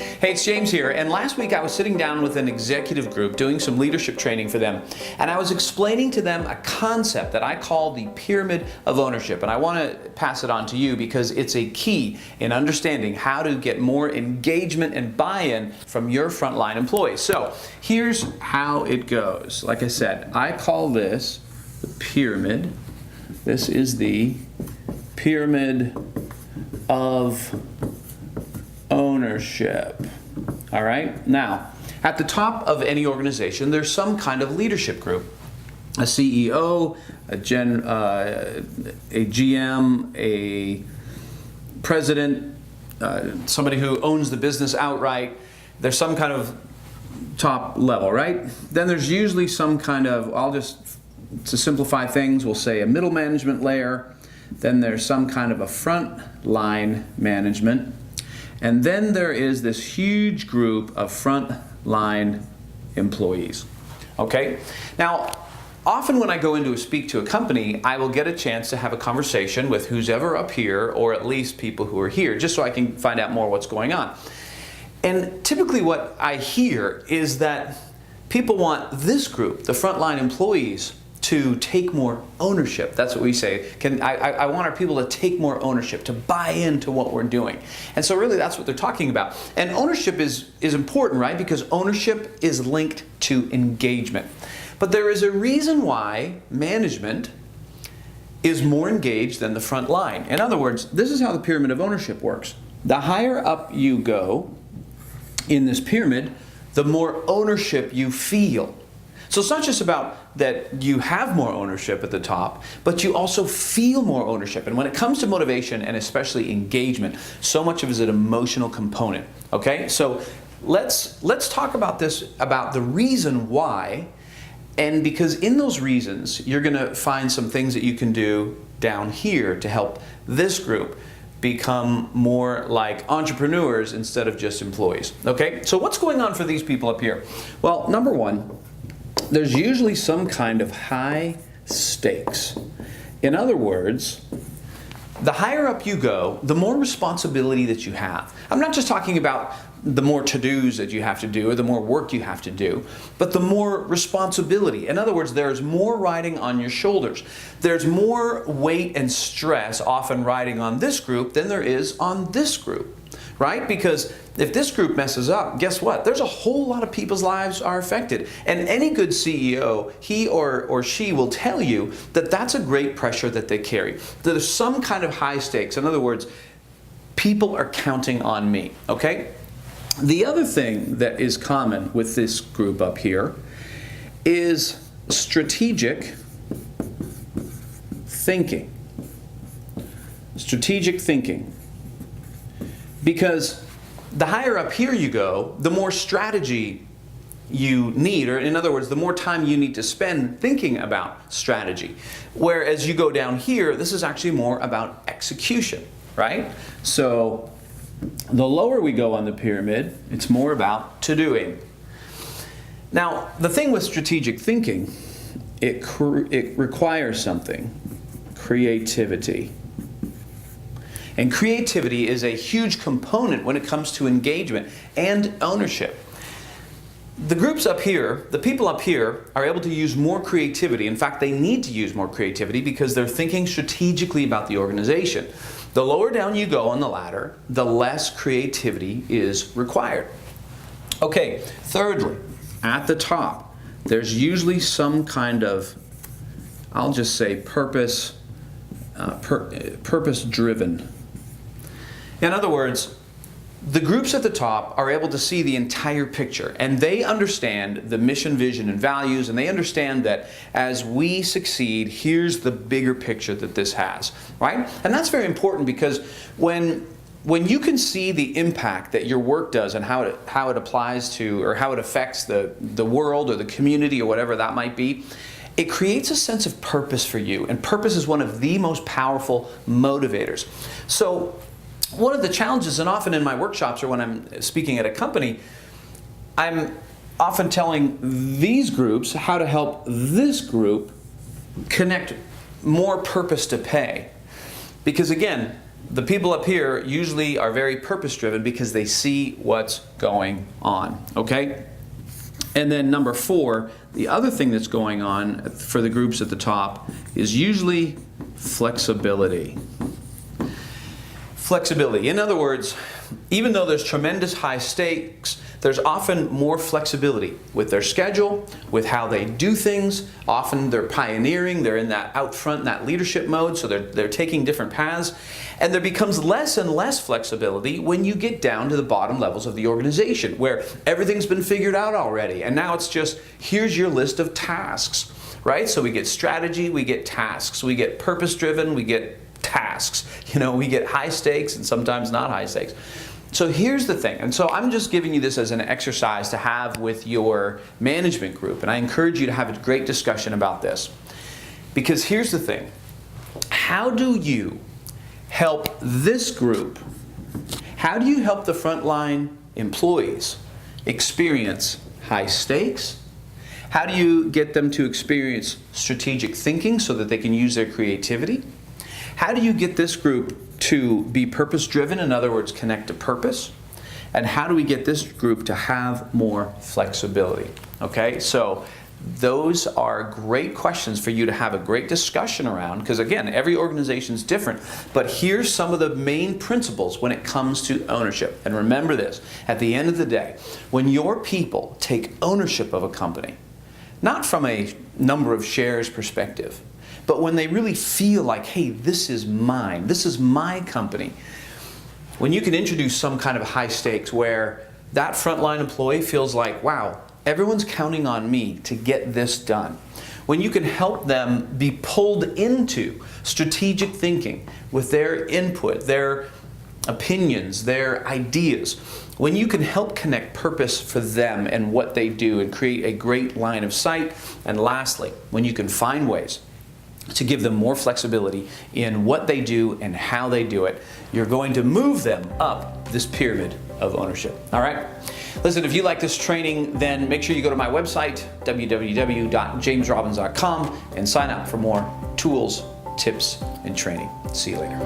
Hey, it's James here, and last week I was sitting down with an executive group doing some leadership training for them, and I was explaining to them a concept that I call the pyramid of ownership, and I want to pass it on to you because it's a key in understanding how to get more engagement and buy-in from your frontline employees. So here's how it goes. Like I said, I call this the pyramid. This is the pyramid of ownership. All right. Now, at the top of any organization, there's some kind of leadership group. A CEO, a GM, a president, somebody who owns the business outright. There's some kind of top level, right? Then there's usually some kind of, to simplify things, we'll say a middle management layer. Then there's some kind of a front line management. And then there is this huge group of front line employees. Okay? Now, often when I go in to speak to a company, I will get a chance to have a conversation with who's ever up here, or at least people who are here, just so I can find out more what's going on. And typically what I hear is that people want this group, the frontline employees, to take more ownership. That's what we say. I want our people to take more ownership, to buy into what we're doing. And so really that's what they're talking about. And ownership is important, right? Because ownership is linked to engagement. But there is a reason why management is more engaged than the front line. In other words, this is how the pyramid of ownership works. The higher up you go in this pyramid, the more ownership you feel. So it's not just about that you have more ownership at the top, but you also feel more ownership. And when it comes to motivation and especially engagement, so much of it is an emotional component. Okay? So let's talk about this, about the reason why. And because in those reasons, you're going to find some things that you can do down here to help this group become more like entrepreneurs instead of just employees. Okay? So what's going on for these people up here? Well, number one, there's usually some kind of high stakes. In other words, the higher up you go, the more responsibility that you have. I'm not just talking about the more to-dos that you have to do or the more work you have to do, but the more responsibility. In other words, there's more riding on your shoulders. There's more weight and stress often riding on this group than there is on this group, right? Because if this group messes up, guess what? There's a whole lot of people's lives are affected. And any good CEO, he or she will tell you that that's a great pressure that they carry. There's some kind of high stakes. In other words, people are counting on me, okay? The other thing that is common with this group up here is strategic thinking. Strategic thinking. Because the higher up here you go, the more strategy you need, or in other words, the more time you need to spend thinking about strategy. Whereas you go down here, this is actually more about execution, right? So the lower we go on the pyramid, it's more about to-doing. Now, the thing with strategic thinking, it requires something, creativity. And creativity is a huge component when it comes to engagement and ownership. The groups up here, the people up here, are able to use more creativity. In fact, they need to use more creativity because they're thinking strategically about the organization. The lower down you go on the ladder, the less creativity is required. Okay, thirdly, at the top, there's usually some kind of, I'll just say purpose-driven. In other words, the groups at the top are able to see the entire picture, and they understand the mission, vision, and values, and they understand that as we succeed, here's the bigger picture that this has, right? And that's very important because when you can see the impact that your work does and how it applies to, or how it affects the world or the community or whatever that might be, it creates a sense of purpose for you, and purpose is one of the most powerful motivators. So one of the challenges, and often in my workshops or when I'm speaking at a company, I'm often telling these groups how to help this group connect more purpose to pay. Because again, the people up here usually are very purpose driven because they see what's going on, okay? And then number 4, the other thing that's going on for the groups at the top is usually flexibility. Flexibility. In other words, even though there's tremendous high stakes, there's often more flexibility with their schedule, with how they do things. Often they're pioneering, they're in that out front, that leadership mode, so they're taking different paths. And there becomes less and less flexibility when you get down to the bottom levels of the organization, where everything's been figured out already. And now it's just, here's your list of tasks, right? So we get strategy, we get tasks, we get purpose-driven, we get tasks. We get high stakes and sometimes not high stakes. So here's the thing, and so I'm just giving you this as an exercise to have with your management group, and I encourage you to have a great discussion about this. Because here's the thing, how do you help this group, how do you help the frontline employees experience high stakes? How do you get them to experience strategic thinking so that they can use their creativity? How do you get this group to be purpose-driven, in other words, connect to purpose? And how do we get this group to have more flexibility? Okay, so those are great questions for you to have a great discussion around, because again, every organization is different. But here's some of the main principles when it comes to ownership. And remember this, at the end of the day, when your people take ownership of a company, not from a number of shares perspective, but when they really feel like, hey, this is mine, this is my company, when you can introduce some kind of high stakes where that frontline employee feels like, wow, everyone's counting on me to get this done. When you can help them be pulled into strategic thinking with their input, their opinions, their ideas, when you can help connect purpose for them and what they do and create a great line of sight, and lastly, when you can find ways to give them more flexibility in what they do and how they do it, you're going to move them up this pyramid of ownership. All right? Listen, if you like this training, then make sure you go to my website, www.jamesrobbins.com, and sign up for more tools, tips, and training. See you later.